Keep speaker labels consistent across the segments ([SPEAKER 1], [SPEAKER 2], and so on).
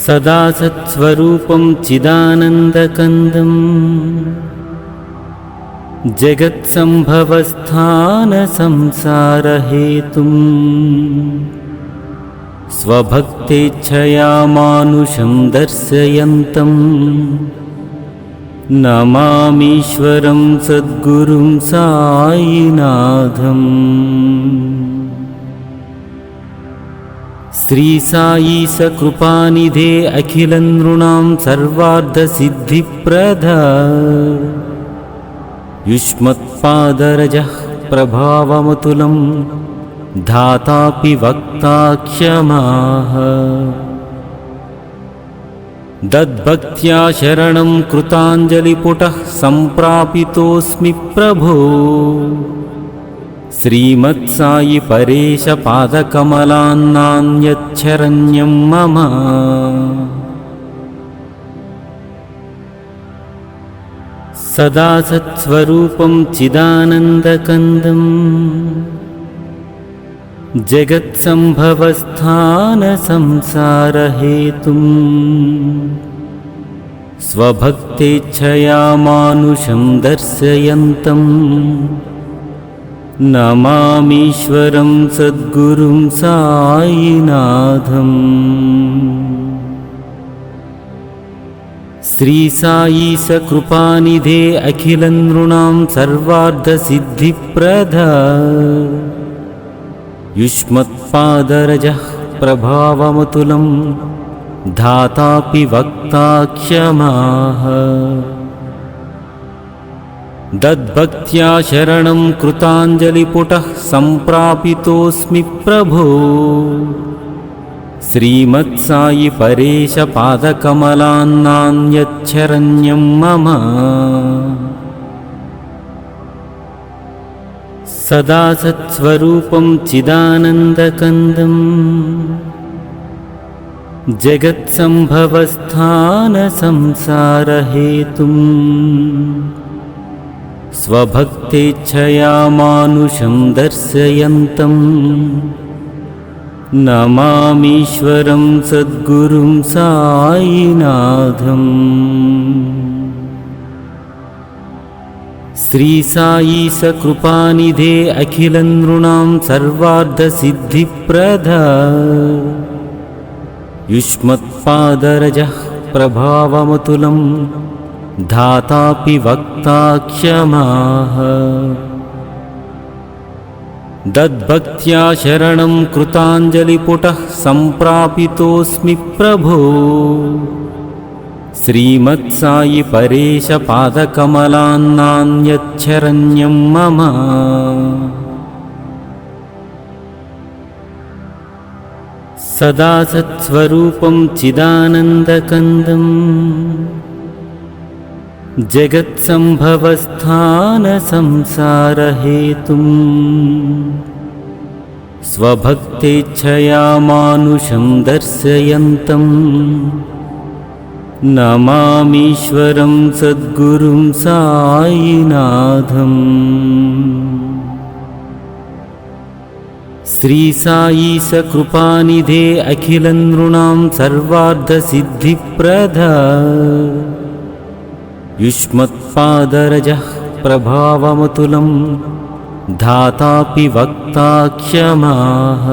[SPEAKER 1] सदा सत्स्वरूपं चिदानन्दकन्दं जगत्सम्भवस्थानसंसारहेतुं स्वभक्तेच्छया मानुषं दर्शयन्तं नमामीश्वरं सद्गुरुं साईनाथम्। श्री साई सकृपानिधे अखिलनृणां सर्वार्थसिद्धिप्रदा युष्मत्पादरजः प्रभावमतुलं धातापि वक्ता क्षमाः। दद्भक्त्या शरणं कृताञ्जलिपुटः सम्प्रापितोऽस्मि प्रभो। श्रीमत्साई परेश पादकमलान्नान्यच्छरण्यं मम। सदा सत्स्वरूपं चिदानन्दकन्दं जगत्सम्भवस्थानसंसारहेतुं स्वभक्तेच्छया मानुषं दर्शयन्तं नमामीश्वरं सद्गुरुं साईनाथम्। श्री साई सकृपानिधे अखिलनृणां सर्वार्थसिद्धिप्रदा युष्मत्पादरजः प्रभावमतुलं धातापि वक्ता क्षमाः। दद्भक्त्या शरणं कृताञ्जलिपुटः सम्प्रापितोऽस्मि प्रभो। श्रीमत्साई परेश पादकमलान्नान्यच्छरण्यं मम। सदा सत्स्वरूपं चिदानन्दकन्दं जगत्सम्भवस्थानसंसारहेतुं स्वभक्तेच्छया मानुषं दर्शयन्तं नमामीश्वरं सद्गुरुं साईनाथम्। श्री साई सकृपानिधे अखिलनृणां सर्वार्थसिद्धिप्रदा युष्मत्पादरजः प्रभावमतुलं धातापि वक्ता क्षमाः। दद्भक्त्या शरणं कृताञ्जलिपुटः सम्प्रापितोऽस्मि प्रभो। श्रीमत्साई परेश पादकमलान्नान्यच्छरण्यं मम। सदा सत्स्वरूपं चिदानन्दकन्दं जगत्सम्भवस्थानसंसारहेतुं स्वभक्तेच्छया मानुषं दर्शयन्तं नमामीश्वरं सद्गुरुं साईनाथम्। श्री साई सकृपानिधे अखिलनृणां सर्वार्थसिद्धिप्रदा युष्मत्पादरजः प्रभावमतुलं धातापि वक्ता क्षमाः।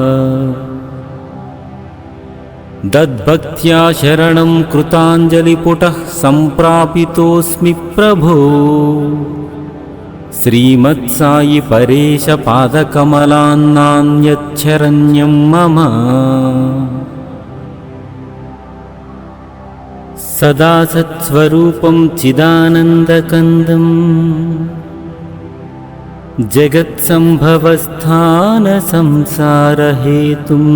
[SPEAKER 1] दद्भक्त्या शरणं कृताञ्जलिपुटः सम्प्रापितोऽस्मि प्रभो। श्रीमत्साई परेश पादकमलान्नान्यच्छरण्यं मम। सदा सत्स्वरूपं चिदानन्दकन्दं जगत्सम्भवस्थानसंसारहेतुं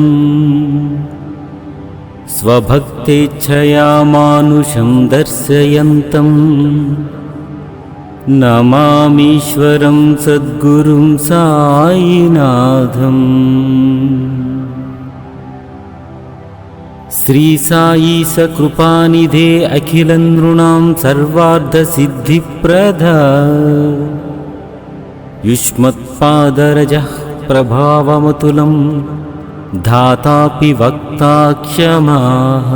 [SPEAKER 1] स्वभक्तेच्छया मानुषं दर्शयन्तं नमामीश्वरं सद्गुरुं साईनाथम्। श्री साई सकृपानिधे अखिलनृणां सर्वार्थसिद्धिप्रदा युष्मत्पादरजः प्रभावमतुलं धातापि वक्ता क्षमाः।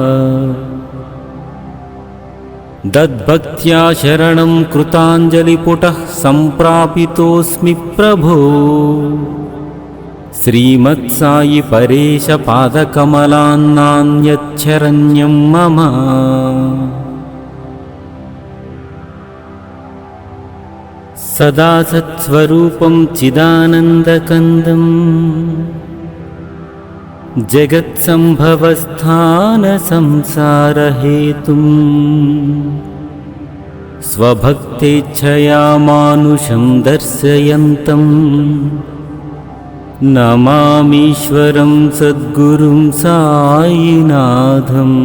[SPEAKER 1] दद्भक्त्या शरणं कृताञ्जलिपुटः सम्प्रापितोऽस्मि प्रभो। श्रीमत्सायि परेश पादकमलान्नान्यच्छरण्यं मम। सदा सत्स्वरूपं चिदानन्दकन्दं जगत्सम्भवस्थानसंसारहेतुं स्वभक्तेच्छया मानुषं दर्शयन्तं नमामीश्वरं सद्गुरुं साईनाथम्।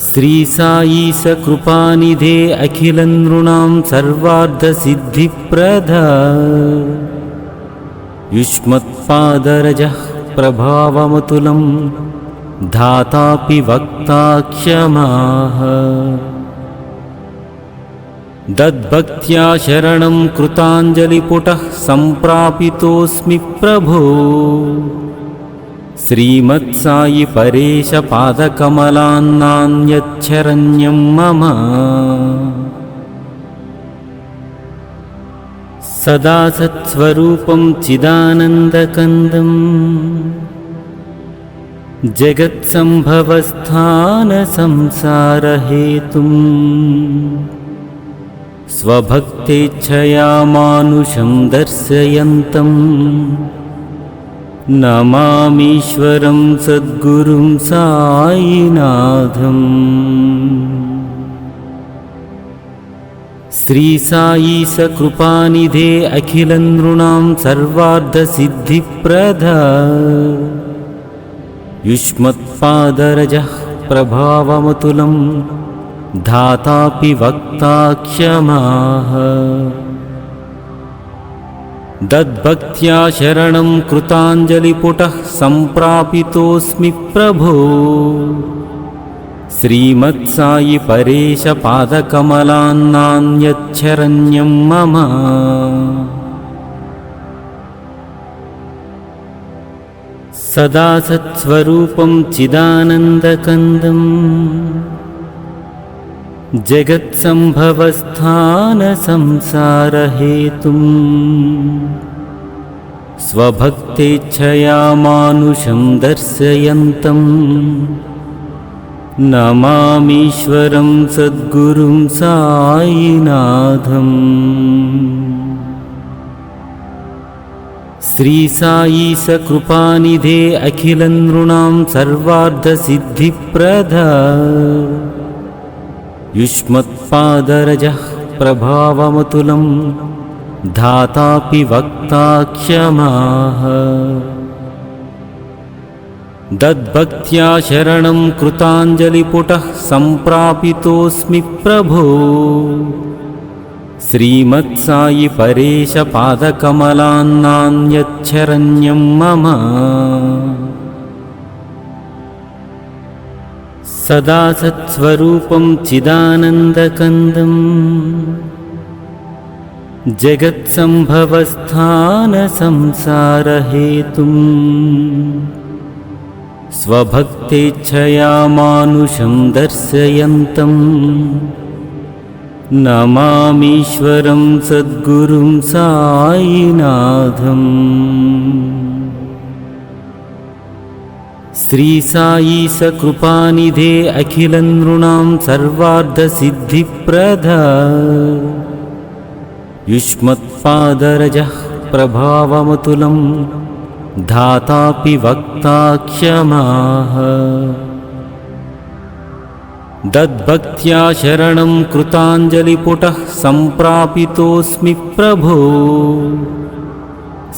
[SPEAKER 1] श्री साई सकृपानिधे अखिलं नृणां सर्वार्थसिद्धिप्रदा युष्मत्पादरजः प्रभावमतुलं धातापि वक्ता क्षमाः। दद्भक्त्या शरणं कृताञ्जलिपुटः सम्प्रापितोऽस्मि प्रभो। श्रीमत्सायि परेश पादकमलान्नान्यच्छरण्यं मम। सदा सत्स्वरूपं चिदानन्दकन्दं जगत्सम्भवस्थानसंसारहेतुं स्वभक्तेच्छया मानुषं दर्शयन्तं नमामीश्वरं सद्गुरुं साईनाथम्। श्री साई सकृपानिधे अखिलं नृणां सर्वार्थसिद्धिप्रदा युष्मत्पादरजः प्रभावमतुलं धातापि वक्ता क्षमाः। दद्भक्त्या शरणं कृताञ्जलिपुटः सम्प्रापितोऽस्मि प्रभो। श्रीमत्सायि परेश पादकमलान्नान्यच्छरण्यं मम। सदा सत्स्वरूपं चिदानन्दकन्दं जगत्सम्भवस्थानसंसारहेतुं स्वभक्तेच्छया मानुषं दर्शयन्तं नमामीश्वरं सद्गुरुं साईनाथम्। श्री साई सकृपानिधे अखिलं नृणां सर्वार्थसिद्धिप्रदा युष्मत्पादरजः प्रभावमतुलं धातापि वक्ता क्षमाः। दद्भक्त्या शरणं कृताञ्जलिपुटः सम्प्रापितोऽस्मि प्रभो। श्रीमत्सायि परेश पादकमलान्नान्यच्छरण्यं मम। सदा सत्स्वरूपं चिदानन्दकन्दं जगत्सम्भवस्थानसंसारहेतुं स्वभक्तेच्छया मानुषं दर्शयन्तं नमामीश्वरं सद्गुरुं साईनाथम्। श्री साई सकृपानिधे अखिलं नृणां सर्वार्थसिद्धिप्रदा युष्मत्पादरजः प्रभावमतुलं धातापि वक्ता क्षमाः। दद्भक्त्या शरणं कृताञ्जलिपुटः सम्प्रापितोऽस्मि प्रभो।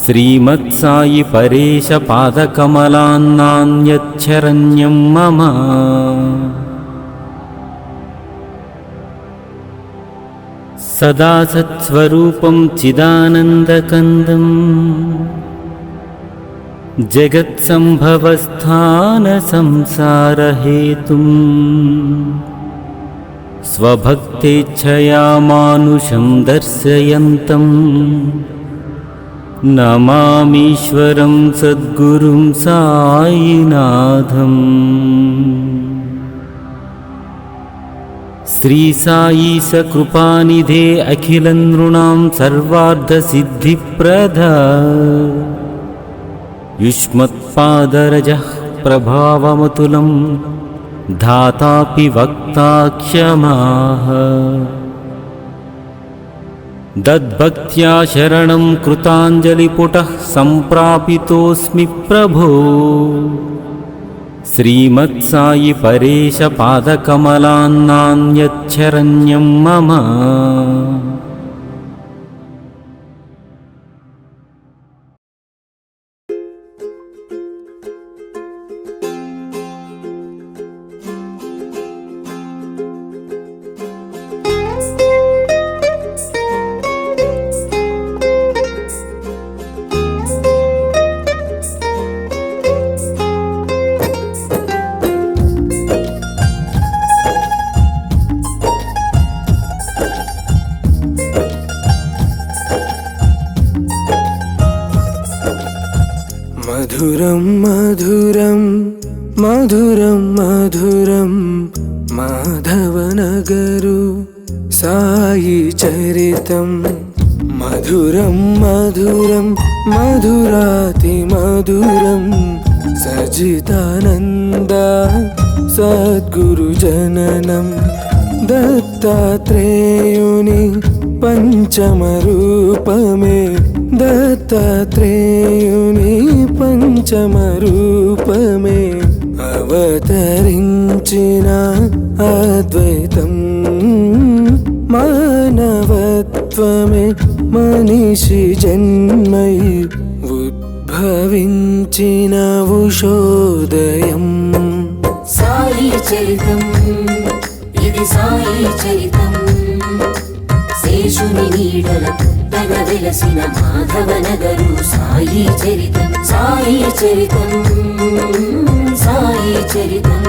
[SPEAKER 1] श्रीमत्सायि परेश पादकमलान्नान्यच्छरण्यं मम। सदा सत्स्वरूपं चिदानन्दकन्दं जगत्सम्भवस्थानसंसारहेतुं स्वभक्तेच्छया मानुषं दर्शयन्तं नमामीश्वरं सद्गुरुं साईनाथम्। శ్రీ సాయీశ కృపానిధే అఖిల నృణాం సర్వార్థ సిద్ధిప్రద యుష్మత్పాదరజః ప్రభావమతులం ధాతాపి వక్తా క్షమాః దద్భక్త్యా శరణం కృతాంజలిపుటః సంప్రాపితోస్మి ప్రభో శ్రీమత్సాయి పరేశ పాదకమలాన్నాన్యచ్చరణ్యం మమ
[SPEAKER 2] మధురం మధురం మధురం మధురం మాధవనగరు సాయి చరితం మధురం మధురం మధురాతి మధురం సజితానంద సద్గురు జననం దత్తాత్రేయుని పంచమ రూపమే దత్తాత్రేయుని పంచమ రూపమే అవతరించిన అద్వైతం మానవత్వమే మనిషి జన్మై ఉద్భవించిన ఉషోదయం
[SPEAKER 3] సాయి చరితం ఇది సాయి చరితం శేషుని నీడల పుట్టగ వెలసిన మాధవనగరు సాయి చరితం సాయి చరితం సాయి చరితం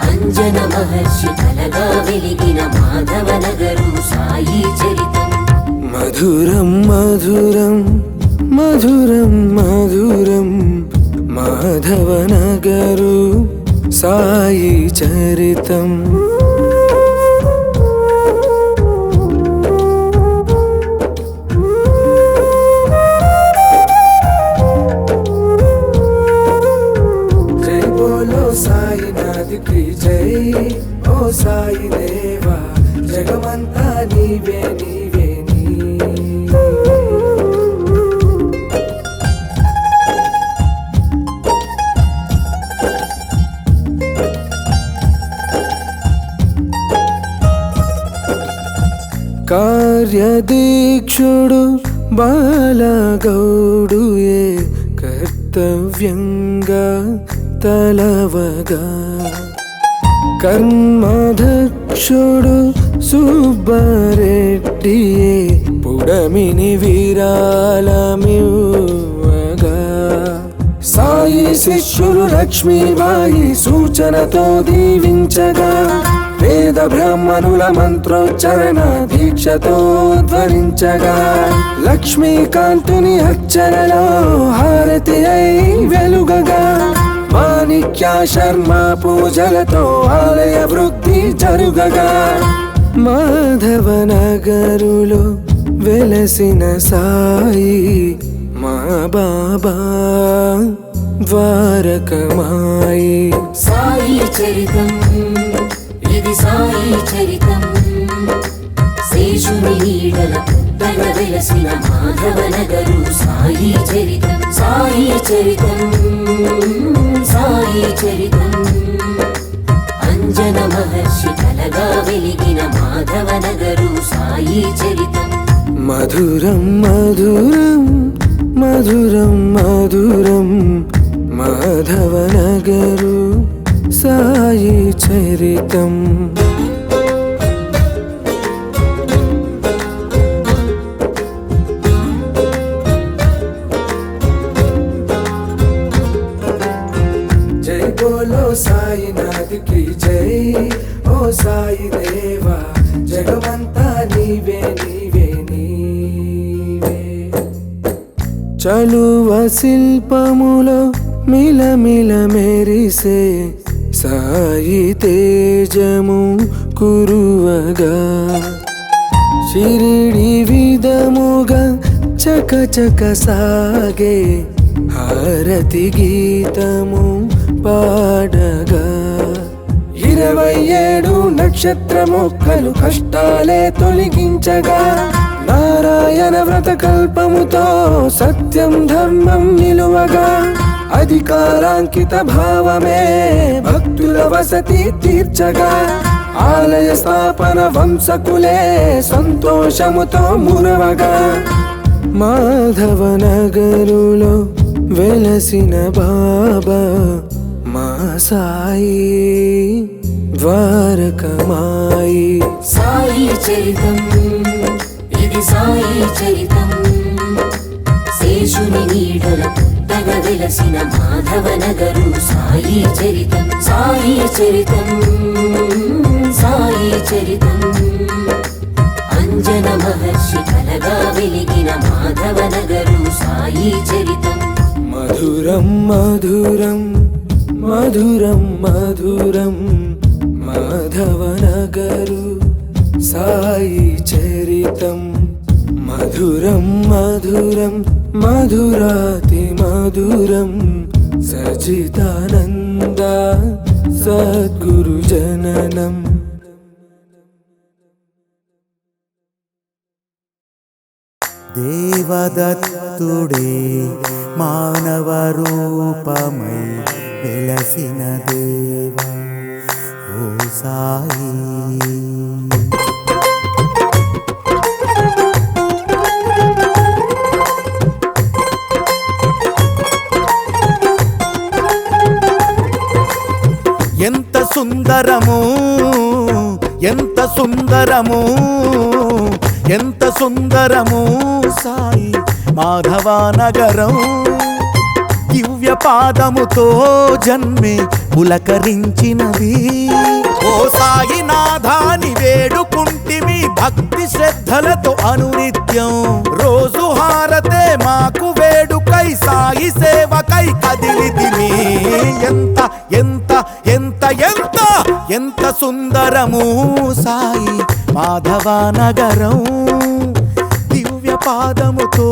[SPEAKER 3] అంజన మహర్షి కలగా వెలిగిన మాధవనగరు సాయి చరితం
[SPEAKER 2] మధురం మధురం మధురం మధురం మాధవనగరు సాయి చరితం జై బోలో సాయినాథ్ కి జై ఓ సాయి దేవా జగమంతా నీవే నీవే నీవే కార్యదీక్షుడు బాలగౌడుయే కర్తవ్యంగా తలవగా కర్మదక్షుడు సుబ్బారెడ్డియే పుడమిని విరాళమివ్వగా సాయి శిష్యులు లక్ష్మీబాయి సూచనతో దీవించగా వేద బ్రాహ్మణుల మంత్రోచ్చరణ దీక్షతో ధ్వనించగా లక్ష్మీకాంతుని అర్చనలో హారతి అయి వెలుగగా మాణిక్య శర్మ పూజలతో ఆలయ వృద్ధి జరుగగా మాధవనగరులో వెలసిన సాయి మా బాబా ద్వారకమాయి
[SPEAKER 3] సాయి చరితం ఇది సాయి చరితం శేషుని నీడల పుట్టగ వెలసిన మాధవనగరు సాయి చరితం సాయి చరితం సాయి చరితం అంజన మహర్షి కలగా వెలిగిన మాధవనగరు సాయి చరితం
[SPEAKER 2] మధురం మధురం మధురం మధురం మాధవనగరు సాయి చరితం జై బోలో సాయినాథ్ కి జై ఓ సాయి దేవా జగమంతా నీవే నీవే నీవే చలువ శిల్పములో మిలమిల మెరిసే సాయి తేజము కురువగా షిరిడి విధముగా చకచక సాగే హారతి గీతము పాడగా 27 నక్షత్రమొక్కలు కష్టాలే తొలగించగా నారాయణ వ్రత కల్పముతో సత్యం ధర్మం నిలువగా అధికారాంకిత భావమే భక్తుల వసతి తీర్చగా ఆలయ స్థాపన వంశకులే సంతోషముతో మురవగా మాధవ నగరులో వెలసిన బాబా మా సాయి ద్వారకమాయి
[SPEAKER 3] సాయి చరితం ఇది సాయి చరితం శేషుని నీడల పుట్టగ వెలసిన మాధవ నగరు సాయి చరితం సాయి చరితం సాయి చరితం అంజన మహర్షి కలగా వెలిగిన మాధవ నగరు సాయి చరితం
[SPEAKER 2] మధురం మధురం మధురం మధురం మాధవ నగరు సాయి చరితం మధురం మధురం మధురాతి మధురం సచిదానంద సద్గురు జననం
[SPEAKER 4] దేవదత్తుడే మానవ రూపమై వెలసిన దేవా ఓ సాయి ఎంత సుందరము ఎంత సుందరము ఎంత సుందరము సాయి మాధవ నగరం దివ్య పాదముతో జన్మే పులకరించినది ఓ సాయి నాథాని వేడుకుంటిమి భక్తి శ్రద్ధలతో అనునిత్యం రోజు హారతే మాకు వేడుకై సాయి సేవకై కదిలితిమి ఎంత ఎంత ఎంత ఎంత ఎంత సుందరము సాయి మాధవ నగరం దివ్య పాదముతో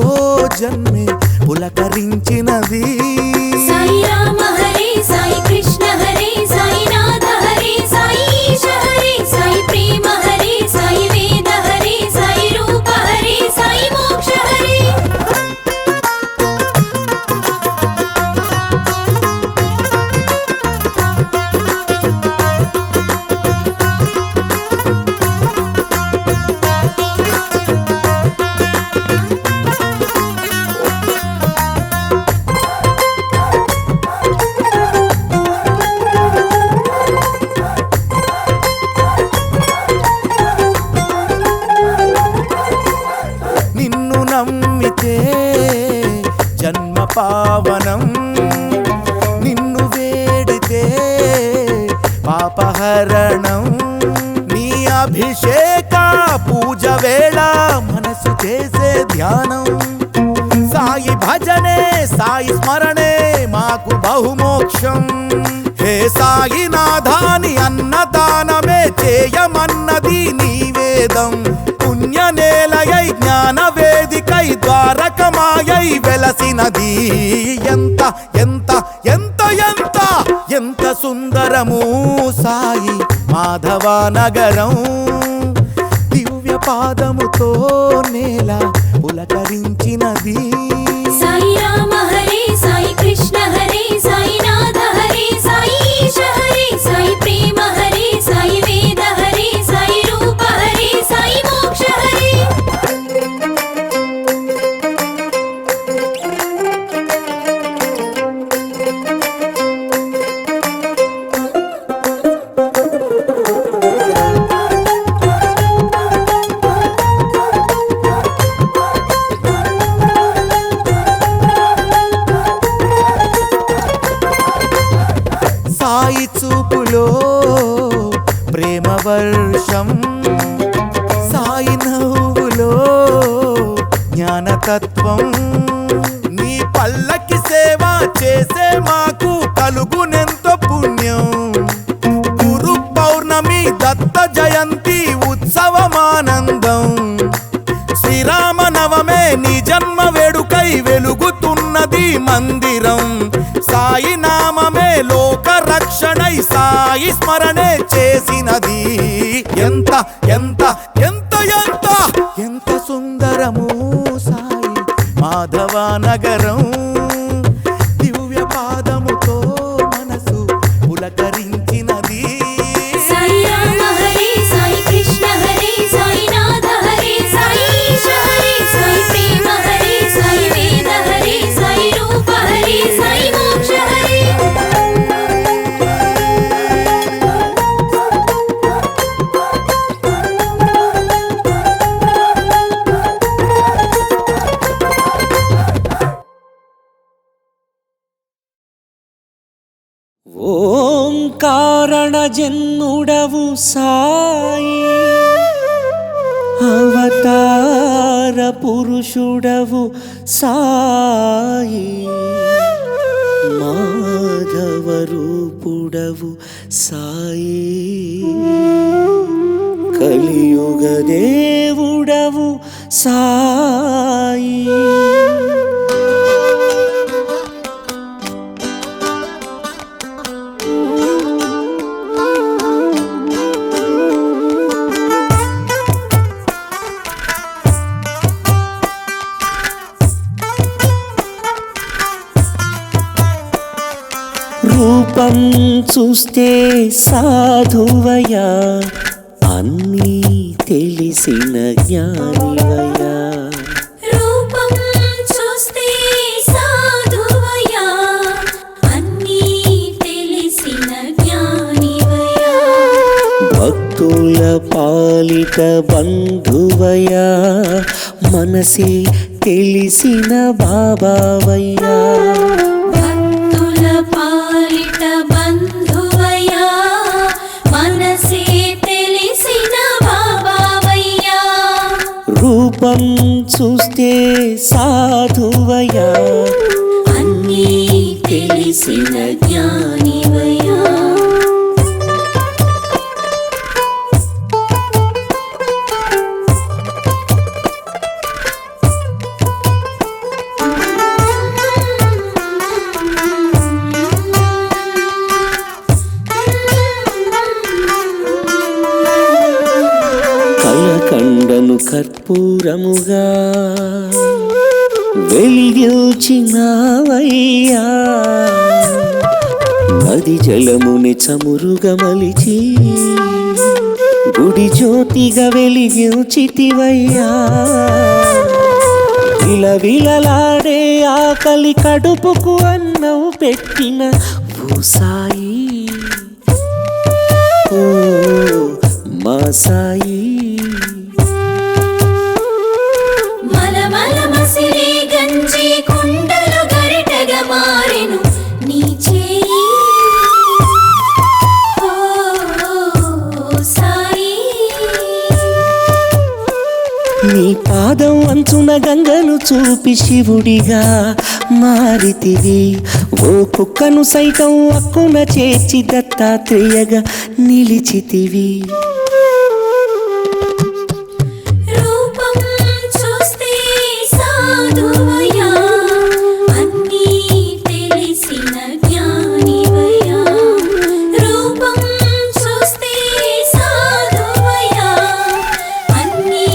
[SPEAKER 4] జన్మే పులకరించినది
[SPEAKER 3] సాయి రామ హరే సాయి కృష్ణ హరే సాయి నాథ హరే సాయి ఈశ హరే సాయి ప్రేమ హరే సాయి వేద హరే సాయి రూప హరే సాయి మోక్ష హరే
[SPEAKER 4] నిన్ను నమ్మితే జన్మ పావనం నిన్ను వేడితే పాపహరణం నీ అభిషేక పూజ వేళ మనసు చేసే ధ్యానం సాయి భజనే సాయి స్మరణే మాకు బహుమోక్షం హే సాయి నాథాని అన్నదానమే చేయమన్నది నీ వేదం పుణ్య నేలయై జ్ఞాన వేదికై ద్వారకమాయై వెలసినది ఎంత ఎంత ఎంత ఎంత ఎంత సుందరము సాయి మాధవ నగరం దివ్య పాదముతో నేల పులకరించినది
[SPEAKER 3] సాయి రామ హరే సాయి కృష్ణ హరే సాయి నాథ హరే సాయి ఈశ హరే సాయి ప్రేమ హరే సాయి వేద హరే సాయి రూప హరే సాయి మోక్ష హరే
[SPEAKER 4] సాయి చూపులో ప్రేమ వర్షం సాయి నవ్వులో జ్ఞానతత్వం నీ పల్లకి సేవ చేసే మాకు కలుగునెంతో పుణ్యం గురు పౌర్ణమి దత్త జయ జన్మ వేడుకై వెలుగుతున్నది మందిరం. సాయి నామమే లోక రక్షణై సాయి స్మరణే చేసినది. ఎంత ఎంత ఎంత ఎంత ఎంత సుందరము సాయి మాధవ నగరం. దివ్య పాదముతో మనసు పులకరించినది.
[SPEAKER 3] సాయి రామ హరే సాయి కృష్ణ హరే సాయి నాథ హరే సాయి ఈశ హరే సాయి ప్రేమ హరే సాయి వేద హరే సాయి రూప హరే సాయి మోక్ష హరే.
[SPEAKER 5] ఓం కారణ జన్ముడవు సాయి, అవతార పురుషుడవు సాయి, మాధవ రూపుడవు సాయి, కలియుగ దేవుడవు సాయి. రూపం చూస్తే సాధువయా, అన్నీ తెలిసిన జ్ఞానివయా.
[SPEAKER 3] రూపం చూస్తే సాధువయా, అన్నీ తెలిసిన జ్ఞానివయా.
[SPEAKER 5] భక్తుల పాలిట బంధువయా, మనసే తెలిసిన బాబావయ్యా.
[SPEAKER 3] భక్తుల పాలిట బంధువయ్యా, మనసే తెలిసిన బాబావయ్యా.
[SPEAKER 5] రూపం చూస్తే సాధువయా,
[SPEAKER 3] అన్నీ తెలిసిన జ్ఞానివయ్యా.
[SPEAKER 5] కలకండను కర్పూరముగా వెలిగించినావయ్యా, నది జలముని చమురుగా మలిచి గుడి జ్యోతిగా వెలిగించితివయ్యా. విలవిలలాడే ఆకలి కడుపుకు అన్నం పెట్టిన ఓ సాయి, ఓ మా సాయి.
[SPEAKER 3] మలమల మసిలే గంజి కుండలు గరిటగా మారెను నీ చేయి. ఓ సాయి,
[SPEAKER 5] నీ పాదం అంచున గంగను చూపి శివుడిగా మారితివి. ఓ కుక్కను సైతం అక్కున చేర్చి దత్తాత్రేయగా నిలిచితివి.
[SPEAKER 3] రూపం చూస్తే సాధువయ్యా, అన్నీ తెలిసిన జ్ఞానివయ్యా. రూపం చూస్తే సాధువయ్యా, అన్నీ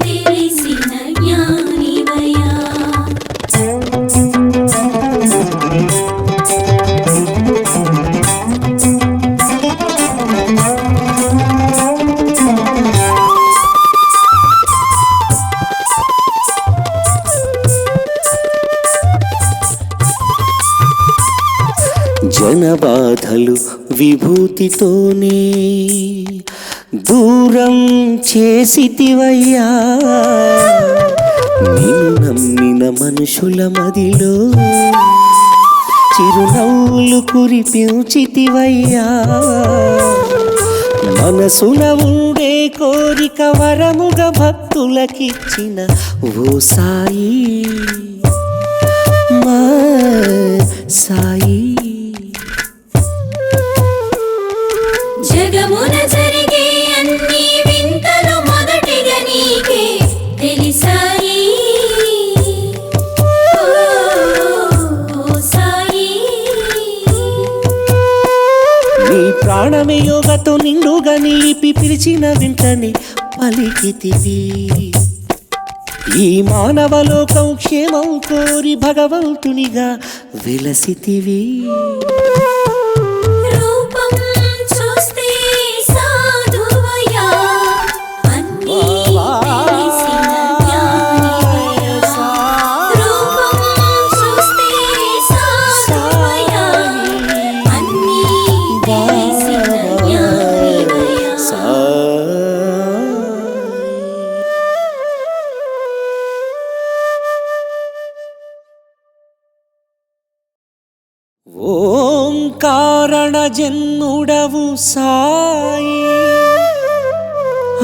[SPEAKER 3] తెలిసిన జ్ఞానివయ్యా.
[SPEAKER 5] జనబాధలు విభూతితోనే దూరం చేసితివయ్యా. నిన్ను నమ్మిన మనుషుల మదిలో చిరునవ్వులు కురిపించితివయ్యా. మనసున ఉండే కోరిక వరముగా భక్తులకిచ్చిన ఓ సాయి, మా సాయి.
[SPEAKER 3] జగమున జరిగే అన్ని వింతలు మొదటిగా నీకే తెలిసాయి.
[SPEAKER 5] ప్రాణమే యోగతో నిండుగా నిలిపి పిలిచిన వెంటనే పలికితివి ఈ మానవలోకం క్షేమం కోరి భగవంతునిగా వెలసితివి
[SPEAKER 3] రూపం చూస్తే సాధువయ్యా అన్నీ తెలిసిన జ్ఞానివయ్యా రూపం చూస్తే సాధువయ్యా అన్నీ తెలిసిన జ్ఞానివయ్యా
[SPEAKER 5] ఓం కారణ జన్ముడవు సాయి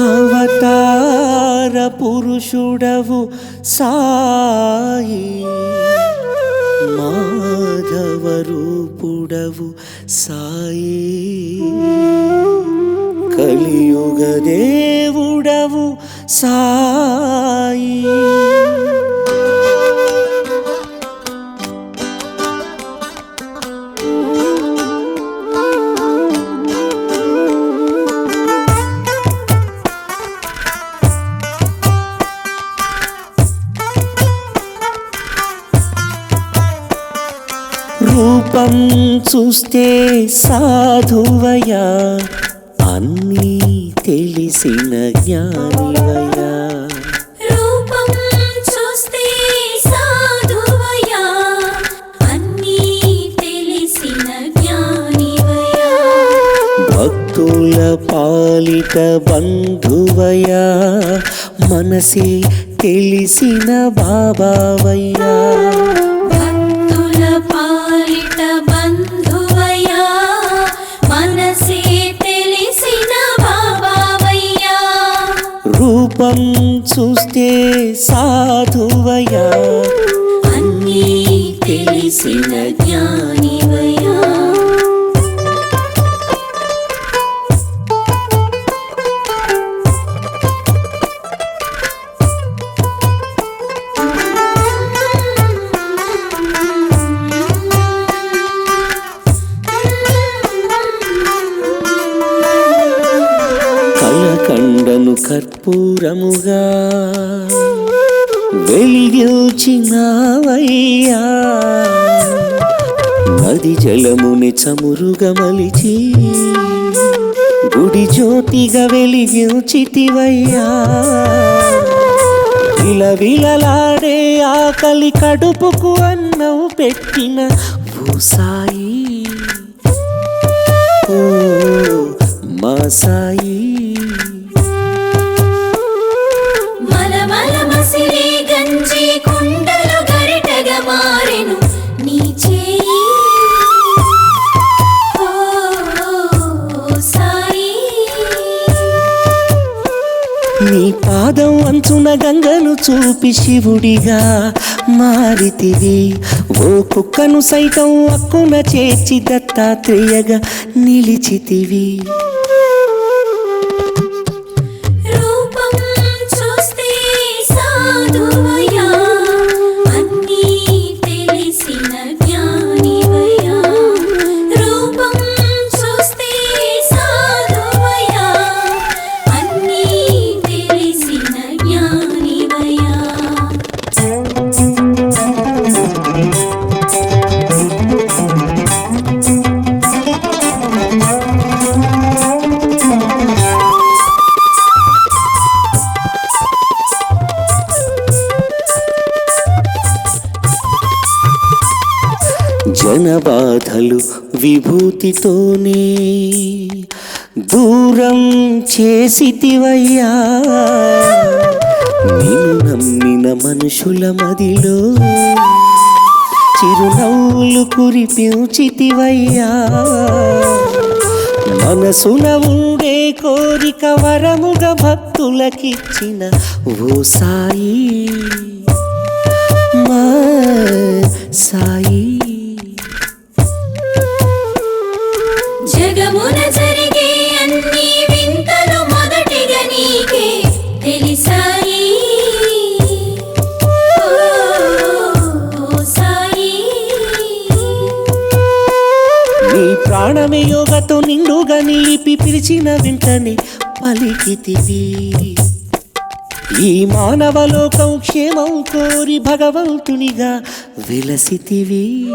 [SPEAKER 5] అవతార పురుషుడవు సాయి మాధవ రూపుడవు సాయి కలియుగ దేవుడవు సాయి రూపం చూస్తే సాధువయ్యా అన్నీ తెలిసిన జ్ఞానివయ్యా
[SPEAKER 3] రూపం చూస్తే సాధువయ్యా అన్నీ తెలిసిన జ్ఞానివయ్యా
[SPEAKER 5] భక్తుల పాలిట బంధువయ్యా మనసే తెలిసిన బాబావయ్యా
[SPEAKER 3] భక్తుల పాలిట బంధువయ్యా మనసే తెలిసిన బాబావయ్యా
[SPEAKER 5] రూపం చూస్తే సాధువయ్యా
[SPEAKER 3] అన్నీ తెలిసిన జ్ఞానివయ్యా
[SPEAKER 5] కలకండను కర్పూరముగా వెలిగించినావయ్యా నది జలముని చమురుగా మలిచి గుడి జ్యోతిగా వెలిగించితివయ్యా విలవిలలాడే ఆకలి కడుపుకు అన్నం పెట్టిన ఓ సాయి ఓ మా సాయి
[SPEAKER 3] మలమల మసిలే గంజి కుండలు గరిటగా మారెను నీ చేయి ఓ సాయి
[SPEAKER 5] నీ పాదం అంచున గంగను చూపి శివుడిగా మారితివి ఓ కుక్కను సైతం అక్కున చేర్చి దత్తాత్రేయగా నిలిచితివి
[SPEAKER 3] రూపం చూస్తే సాధువయ్యా అన్నీ తెలిసిన జ్ఞానివయ్యా రూపం చూస్తే సాధువయ్యా అన్నీ తెలిసిన జ్ఞానివయ్యా
[SPEAKER 5] జనబాధలు విభూతితోనే దూరం చేసితివయ్యా నిన్ను నమ్మిన మనుషుల మదిలో చిరునవ్వులు కురిపించితివయ్యా మనసున ఉండే కోరిక వరముగా భక్తులకిచ్చిన ఓ సాయి మా సాయి
[SPEAKER 3] జగమున జరిగే అన్ని వింతలు మొదటిగా నీకే తెలిసాయి ఓ సాయి
[SPEAKER 5] నీ ప్రాణమే యోగ కృపతో నిండుగా నిలిపి పిలిచిన వెంటనే పలికితివి. ఈ మానవలోకం క్షేమం కోరి భగవంతునిగా వెలసితివి.